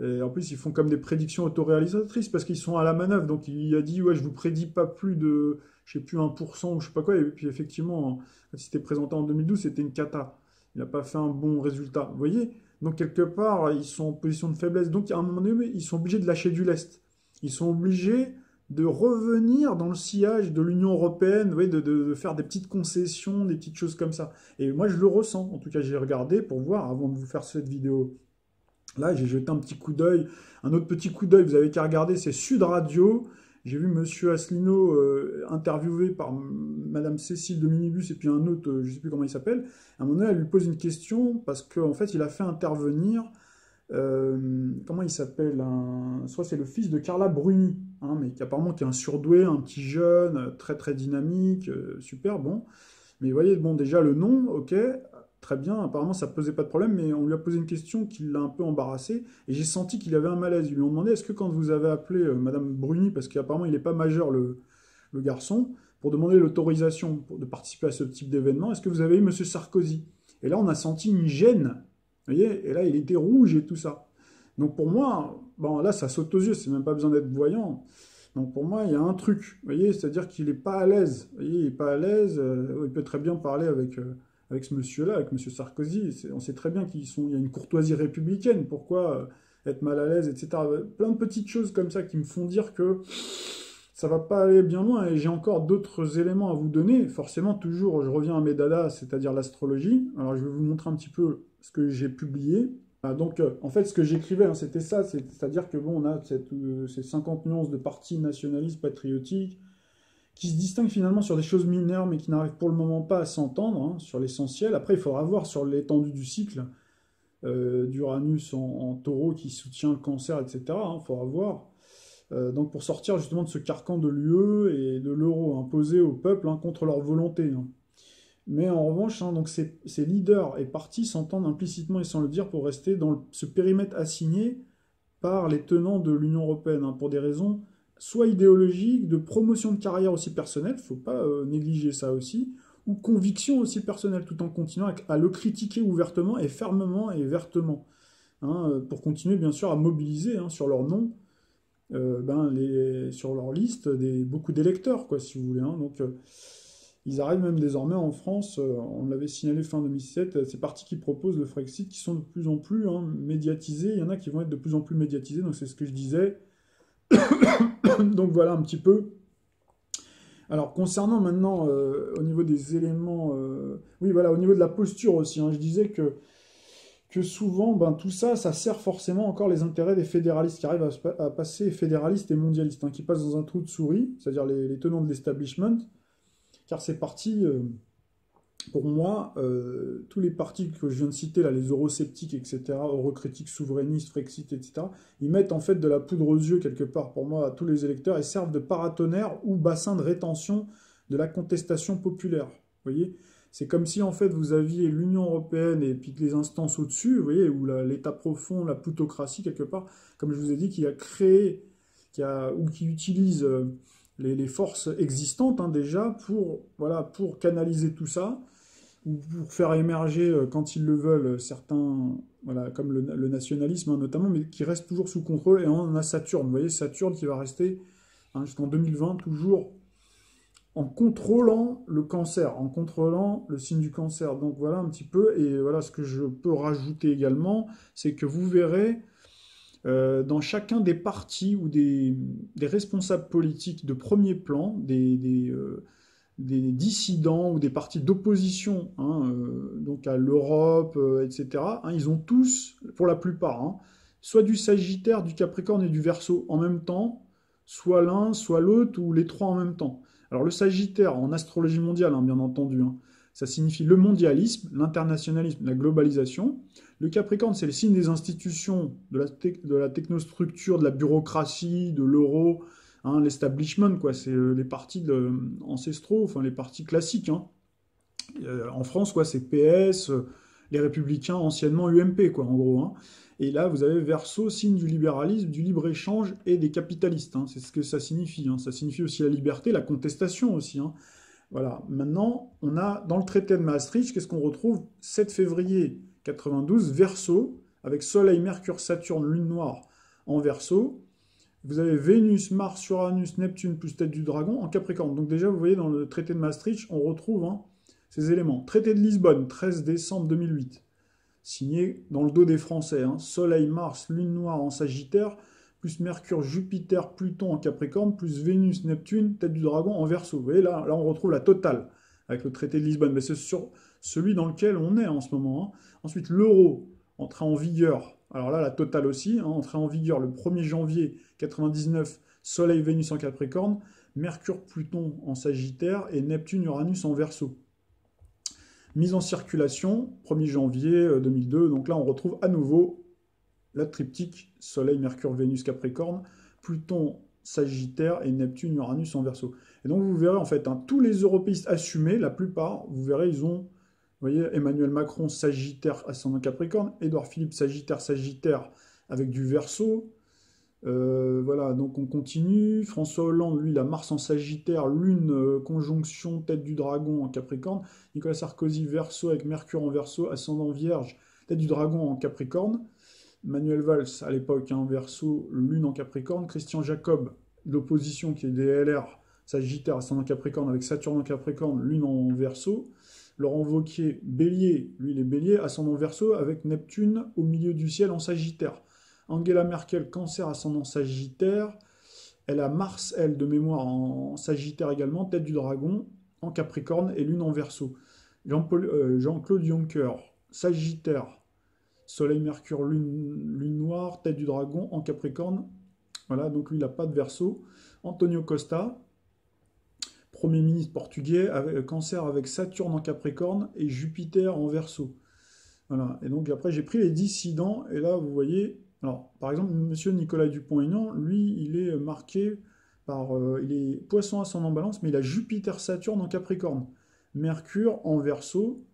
Et en plus, ils font comme des prédictions autoréalisatrices parce qu'ils sont à la manœuvre. Donc, il a dit, ouais, je vous prédis pas plus de, je sais plus, 1% ou je sais pas quoi. Et puis, effectivement, quand il s'était présenté en 2012, c'était une cata. Il n'a pas fait un bon résultat. Vous voyez? Donc, quelque part, ils sont en position de faiblesse. Donc, à un moment donné, ils sont obligés de lâcher du lest. Ils sont obligés de revenir dans le sillage de l'Union européenne, vous voyez, de faire des petites concessions, des petites choses comme ça. Et moi, je le ressens. En tout cas, j'ai regardé pour voir, avant de vous faire cette vidéo Là, j'ai jeté un petit coup d'œil, un autre petit coup d'œil, vous avez qu'à regarder, c'est Sud Radio. J'ai vu Monsieur Asselineau interviewé par Madame Cécile de Minibus et puis un autre, je ne sais plus comment il s'appelle. À un moment donné, elle lui pose une question parce qu'en fait, il a fait intervenir, comment il s'appelle je crois que c'est le fils de Carla Bruni, hein, mais qui apparemment qui est un surdoué, un petit jeune, très très dynamique, super bon. Mais vous voyez, bon, déjà le nom, ok, très bien, apparemment ça posait pas de problème, mais on lui a posé une question qui l'a un peu embarrassé, et j'ai senti qu'il avait un malaise. Ils lui ont demandé, est-ce que quand vous avez appelé Madame Bruni, parce qu'apparemment il n'est pas majeur le garçon, pour demander l'autorisation de participer à ce type d'événement, est-ce que vous avez eu Monsieur Sarkozy? Et là on a senti une gêne, vous voyez, et là il était rouge et tout ça. Donc pour moi, bon là ça saute aux yeux, c'est même pas besoin d'être voyant. Donc pour moi, il y a un truc, vous voyez, c'est-à-dire qu'il n'est pas à l'aise. Vous voyez, il n'est pas à l'aise, il peut très bien parler avec ce monsieur-là, avec monsieur Sarkozy. On sait très bien il y a une courtoisie républicaine. Pourquoi être mal à l'aise, etc. Plein de petites choses comme ça qui me font dire que ça va pas aller bien loin. Et j'ai encore d'autres éléments à vous donner. Forcément, toujours, je reviens à mes dadas, c'est-à-dire l'astrologie. Alors je vais vous montrer un petit peu ce que j'ai publié. Donc, en fait, ce que j'écrivais, hein, c'était ça, c'est-à-dire que bon, on a ces 50 nuances de partis nationalistes, patriotiques, qui se distinguent finalement sur des choses mineures, mais qui n'arrivent pour le moment pas à s'entendre hein, sur l'essentiel. Après, il faudra voir sur l'étendue du cycle d'Uranus en taureau qui soutient le cancer, etc. Il faudra voir. Donc, pour sortir justement de ce carcan de l'UE et de l'euro imposé au peuple hein, contre leur volonté. Hein. Mais en revanche, hein, donc ces leaders et partis s'entendent implicitement et sans le dire pour rester dans ce périmètre assigné par les tenants de l'Union européenne, hein, pour des raisons soit idéologiques, de promotion de carrière aussi personnelle, il ne faut pas négliger ça aussi, ou conviction aussi personnelle, tout en continuant à le critiquer ouvertement et fermement et vertement, hein, pour continuer bien sûr à mobiliser hein, sur leur nom, sur leur liste, beaucoup d'électeurs, quoi, si vous voulez. Hein. Donc, ils arrivent même désormais en France, on l'avait signalé fin 2007, ces partis qui proposent le Frexit qui sont de plus en plus hein, médiatisés. Il y en a qui vont être de plus en plus médiatisés, donc c'est ce que je disais. Donc voilà un petit peu. Alors concernant maintenant au niveau des éléments, oui voilà, au niveau de la posture aussi, hein, je disais que souvent ben, tout ça, ça sert forcément encore les intérêts des fédéralistes qui arrivent à passer fédéralistes et mondialistes, hein, qui passent dans un trou de souris, c'est-à-dire les tenants de l'establishment, car ces partis, pour moi, tous les partis que je viens de citer, là, les eurosceptiques, etc., eurocritiques, souverainistes, Frexit, etc., ils mettent en fait de la poudre aux yeux quelque part, pour moi, à tous les électeurs, et servent de paratonnerre ou bassin de rétention de la contestation populaire. Vous voyez? C'est comme si en fait vous aviez l'Union européenne et puis les instances au-dessus, vous voyez, ou l'État profond, la plutocratie quelque part, comme je vous ai dit, qui a créé, ou qui utilise les forces existantes hein, déjà voilà, pour canaliser tout ça ou pour faire émerger, quand ils le veulent, certains, voilà, comme le nationalisme hein, notamment, mais qui reste toujours sous contrôle. Et on a Saturne, vous voyez, Saturne qui va rester hein, jusqu'en 2020, toujours en contrôlant le cancer, en contrôlant le signe du cancer. Donc voilà un petit peu, et voilà ce que je peux rajouter également, c'est que vous verrez, dans chacun des partis ou des responsables politiques de premier plan, des dissidents ou des partis d'opposition hein, donc à l'Europe, etc., hein, ils ont tous, pour la plupart, hein, soit du Sagittaire, du Capricorne et du Verseau en même temps, soit l'un, soit l'autre, ou les trois en même temps. Alors le Sagittaire, en astrologie mondiale, hein, bien entendu, hein, ça signifie le mondialisme, l'internationalisme, la globalisation. Le Capricorne, c'est le signe des institutions, de la technostructure, de la bureaucratie, de l'euro, hein, l'establishment, quoi, c'est les partis ancestraux, enfin les partis classiques. Hein. En France, quoi, c'est PS, les Républicains, anciennement UMP, quoi, en gros. Hein. Et là, vous avez Verseau, signe du libéralisme, du libre-échange et des capitalistes. Hein. C'est ce que ça signifie. Hein. Ça signifie aussi la liberté, la contestation aussi. Hein. Voilà. Maintenant, on a dans le traité de Maastricht, qu'est-ce qu'on retrouve 7 février 92, Verseau, avec Soleil, Mercure, Saturne, Lune noire en Verseau. Vous avez Vénus, Mars, Uranus, Neptune plus tête du dragon en Capricorne. Donc déjà, vous voyez, dans le traité de Maastricht, on retrouve hein, ces éléments. Traité de Lisbonne, 13 décembre 2008, signé dans le dos des Français. Hein. Soleil, Mars, Lune noire en Sagittaire, plus Mercure, Jupiter, Pluton en Capricorne, plus Vénus, Neptune, tête du dragon en Verseau. Vous voyez, là on retrouve la totale avec le traité de Lisbonne. Mais c'est sur celui dans lequel on est en ce moment. Hein. Ensuite, l'euro, entré en vigueur Alors là, la totale aussi, hein, entrée en vigueur le 1er janvier 99, Soleil, Vénus en Capricorne, Mercure, Pluton en Sagittaire et Neptune, Uranus en Verseau. Mise en circulation, 1er janvier 2002, donc là on retrouve à nouveau la triptyque Soleil, Mercure, Vénus, Capricorne, Pluton, Sagittaire et Neptune, Uranus en Verseau. Et donc vous verrez en fait, hein, tous les européistes assumés, la plupart, vous verrez, ils ont, vous voyez, Emmanuel Macron, Sagittaire, ascendant Capricorne, Édouard Philippe, Sagittaire, Sagittaire, avec du Verseau. Voilà, donc on continue. François Hollande, lui, il a Mars en Sagittaire, Lune, conjonction, tête du dragon en Capricorne. Nicolas Sarkozy, Verseau, avec Mercure en Verseau, ascendant Vierge, tête du dragon en Capricorne. Manuel Valls, à l'époque, hein, Verseau, Lune en Capricorne. Christian Jacob, l'opposition qui est des LR, Sagittaire, ascendant Capricorne, avec Saturne en Capricorne, Lune en Verseau. Laurent Wauquiez, Bélier, lui il est Bélier, ascendant Verseau, avec Neptune au milieu du ciel en Sagittaire. Angela Merkel, Cancer, ascendant Sagittaire. Elle a Mars, elle, de mémoire, en Sagittaire également, tête du dragon, en Capricorne et Lune en Verseau. Jean-Claude Juncker, Sagittaire, Soleil, Mercure, Lune noire, tête du dragon, en Capricorne. Voilà, donc lui, il n'a pas de Verseau. Antonio Costa, Premier ministre portugais, Cancer avec Saturne en Capricorne et Jupiter en Verseau. Voilà, et donc après, j'ai pris les dissidents, et là, vous voyez... Alors, par exemple, M. Nicolas Dupont-Aignan, lui, il est marqué par... il est Poisson ascendant Balance, mais il a Jupiter-Saturne en Capricorne. Mercure en Verseau.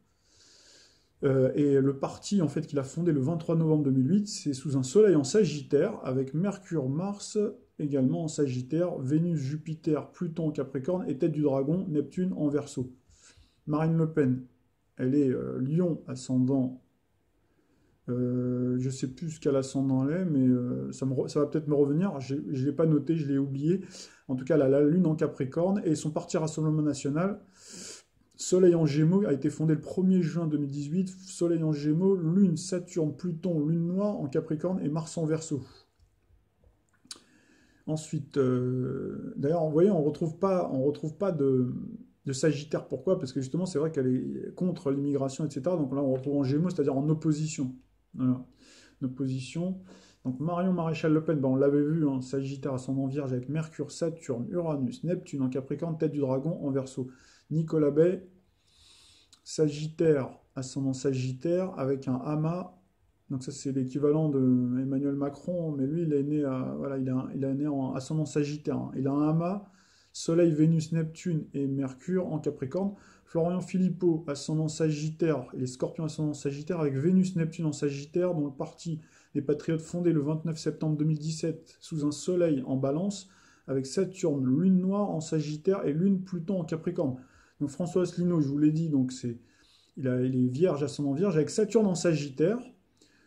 Et le parti, en fait, qu'il a fondé le 23 novembre 2008, c'est sous un soleil en Sagittaire, avec Mercure-Mars également en Sagittaire, Vénus-Jupiter, Pluton en Capricorne, et tête du dragon, Neptune en Verseau. Marine Le Pen, elle est Lion ascendant... je ne sais plus quel ascendant elle est, mais ça va peut-être me revenir. Je ne l'ai pas noté, je l'ai oublié. En tout cas, elle a la Lune en Capricorne et son parti Rassemblement National, Soleil en Gémeaux, a été fondé le 1er juin 2018. Soleil en Gémeaux, Lune, Saturne, Pluton, Lune noire en Capricorne et Mars en Verseau. Ensuite, d'ailleurs, vous voyez, on retrouve pas de Sagittaire. Pourquoi? Parce que justement, c'est vrai qu'elle est contre l'immigration, etc. Donc là, on retrouve en Gémeaux, c'est-à-dire en opposition. Voilà, en opposition. Donc Marion Maréchal Le Pen, ben, on l'avait vu, hein, Sagittaire ascendant Vierge avec Mercure, Saturne, Uranus, Neptune en Capricorne, tête du dragon en Verseau. Nicolas Bay, Sagittaire ascendant Sagittaire avec un amas. Donc ça c'est l'équivalent de Emmanuel Macron, mais lui il est né voilà, il est né en ascendant Sagittaire, hein. Il a un amas, Soleil, Vénus, Neptune et Mercure en Capricorne. Florian Philippot, ascendant Sagittaire, et les Scorpions ascendant Sagittaire, avec Vénus, Neptune en Sagittaire, dont le parti des Patriotes fondé le 29 septembre 2017 sous un Soleil en Balance, avec Saturne, Lune noire en Sagittaire et Lune Pluton en Capricorne. Donc François Asselineau, je vous l'ai dit, donc il est Vierge, ascendant Vierge, avec Saturne en Sagittaire.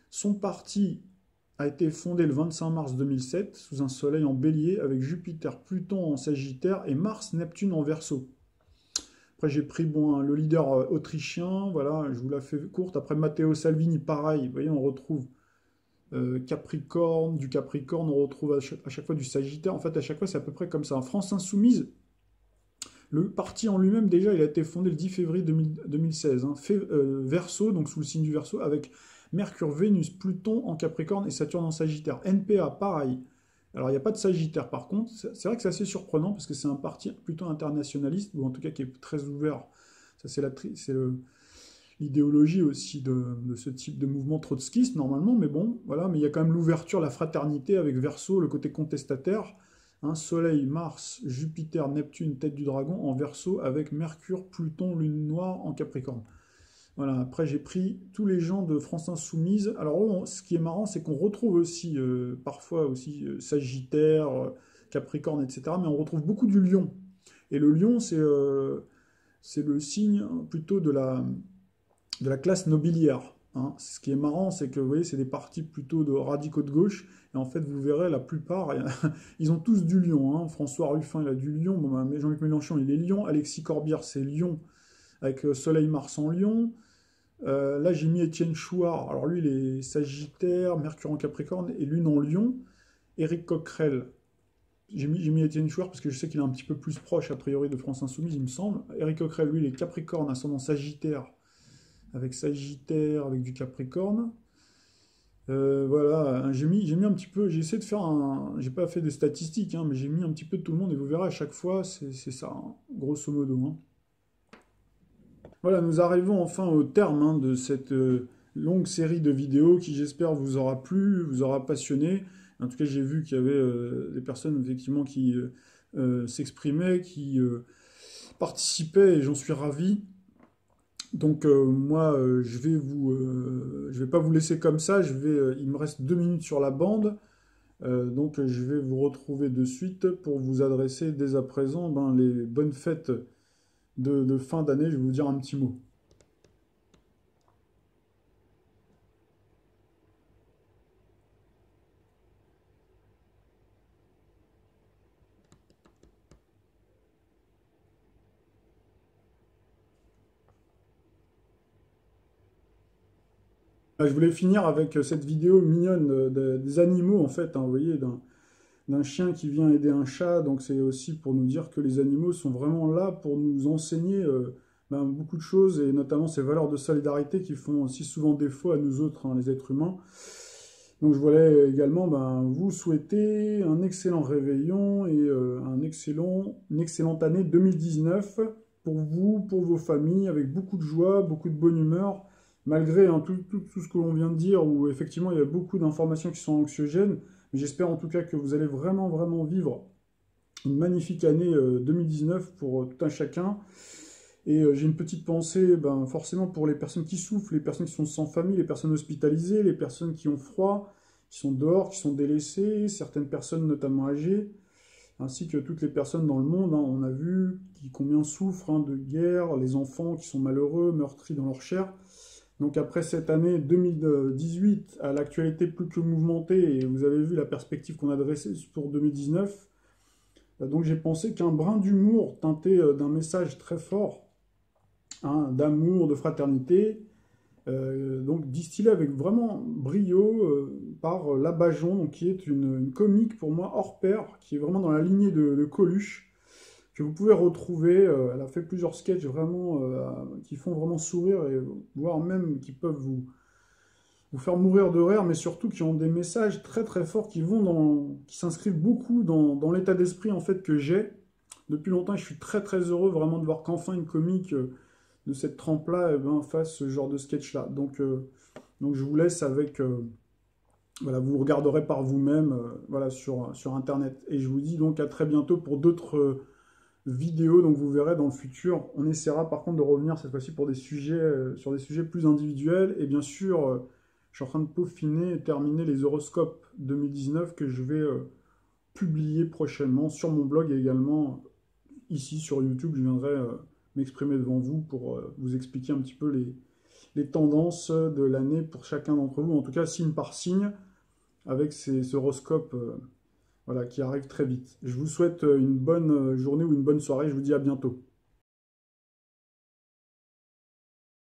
Son parti a été fondé le 25 mars 2007 sous un Soleil en Bélier, avec Jupiter, Pluton en Sagittaire et Mars, Neptune en Verseau. Après, j'ai pris le leader autrichien, voilà, je vous la fais courte. Après, Matteo Salvini, pareil, vous voyez, on retrouve Capricorne, du Capricorne, on retrouve à chaque fois du Sagittaire. En fait, à chaque fois, c'est à peu près comme ça. France Insoumise, le parti en lui-même, déjà, il a été fondé le 10 février 2016. Hein, Verseau, donc sous le signe du Verseau, avec Mercure, Vénus, Pluton en Capricorne et Saturne en Sagittaire. NPA, pareil. Alors, il n'y a pas de Sagittaire, par contre. C'est vrai que c'est assez surprenant, parce que c'est un parti plutôt internationaliste, ou en tout cas qui est très ouvert. Ça, c'est l'idéologie aussi de ce type de mouvement trotskiste, normalement, mais bon, voilà. Mais il y a quand même l'ouverture, la fraternité, avec Verseau, le côté contestataire. Hein, Soleil, Mars, Jupiter, Neptune, tête du dragon, en Verseau, avec Mercure, Pluton, Lune noire en Capricorne. Voilà, après j'ai pris tous les gens de France Insoumise. Alors ce qui est marrant, c'est qu'on retrouve aussi, parfois aussi, Sagittaire, Capricorne, etc. Mais on retrouve beaucoup du Lion. Et le Lion, c'est le signe plutôt de la classe nobiliaire. Hein. Ce qui est marrant, c'est que vous voyez, c'est des partis plutôt de radicaux de gauche. Et en fait, vous verrez, la plupart, ils ont tous du Lion. Hein. François Ruffin, il a du Lion. Bon, ben, Jean-Luc Mélenchon, il est Lion. Alexis Corbière, c'est Lion, avec Soleil, Mars en Lion. Là, j'ai mis Étienne Chouard. Alors lui, il est Sagittaire, Mercure en Capricorne et Lune en Lion. Éric Coquerel. J'ai mis Étienne Chouard parce que je sais qu'il est un petit peu plus proche, a priori, de France Insoumise, il me semble. Éric Coquerel, lui, il est Capricorne, ascendant Sagittaire, avec du Capricorne. Voilà, j'ai mis un petit peu, j'ai essayé de faire un, j'ai pas fait des statistiques, hein, mais j'ai mis un petit peu de tout le monde et vous verrez à chaque fois, c'est ça, hein, grosso modo, hein. Voilà, nous arrivons enfin au terme, hein, de cette longue série de vidéos qui, j'espère, vous aura plu, vous aura passionné. En tout cas, j'ai vu qu'il y avait des personnes effectivement qui s'exprimaient, qui participaient et j'en suis ravi. Donc moi, je vais pas vous laisser comme ça. Il me reste 2 minutes sur la bande, donc je vais vous retrouver de suite pour vous adresser dès à présent ben, les bonnes fêtes de fin d'année. Je vais vous dire un petit mot. Je voulais finir avec cette vidéo mignonne des animaux en fait, hein, vous voyez, d'un chien qui vient aider un chat. Donc c'est aussi pour nous dire que les animaux sont vraiment là pour nous enseigner ben, beaucoup de choses et notamment ces valeurs de solidarité qui font si souvent défaut à nous autres, hein, les êtres humains. Donc je voulais également ben, vous souhaiter un excellent réveillon et une excellente année 2019 pour vous, pour vos familles, avec beaucoup de joie, beaucoup de bonne humeur, malgré hein, tout ce que l'on vient de dire, où effectivement il y a beaucoup d'informations qui sont anxiogènes. Mais j'espère en tout cas que vous allez vraiment, vraiment vivre une magnifique année 2019 pour tout un chacun. Et j'ai une petite pensée, ben, forcément pour les personnes qui souffrent, les personnes qui sont sans famille, les personnes hospitalisées, les personnes qui ont froid, qui sont dehors, qui sont délaissées, certaines personnes notamment âgées, ainsi que toutes les personnes dans le monde, hein. On a vu combien souffrent hein, de guerre, les enfants qui sont malheureux, meurtris dans leur chair. Donc après cette année 2018, à l'actualité plus que mouvementée, et vous avez vu la perspective qu'on a dressée pour 2019, donc j'ai pensé qu'un brin d'humour teinté d'un message très fort, hein, d'amour, de fraternité, donc distillé avec vraiment brio par Labajon, donc, qui est une comique pour moi hors pair, qui est vraiment dans la lignée de Coluche, que vous pouvez retrouver. Elle a fait plusieurs sketchs vraiment qui font vraiment sourire, et voire même qui peuvent vous faire mourir de rire, mais surtout qui ont des messages très très forts qui s'inscrivent beaucoup dans l'état d'esprit en fait que j'ai. Depuis longtemps, je suis très très heureux vraiment de voir qu'enfin une comique de cette trempe-là eh ben, fasse ce genre de sketch-là. Donc je vous laisse avec... voilà, vous regarderez par vous-même voilà, sur Internet. Et je vous dis donc à très bientôt pour d'autres vidéos. Donc vous verrez dans le futur. On essaiera par contre de revenir cette fois-ci pour des sujets, sur des sujets plus individuels. Et bien sûr, je suis en train de peaufiner et terminer les horoscopes 2019 que je vais publier prochainement sur mon blog et également ici sur YouTube. Je viendrai m'exprimer devant vous pour vous expliquer un petit peu les tendances de l'année pour chacun d'entre vous, en tout cas signe par signe, avec ces horoscopes voilà, qui arrivent très vite. Je vous souhaite une bonne journée ou une bonne soirée, je vous dis à bientôt.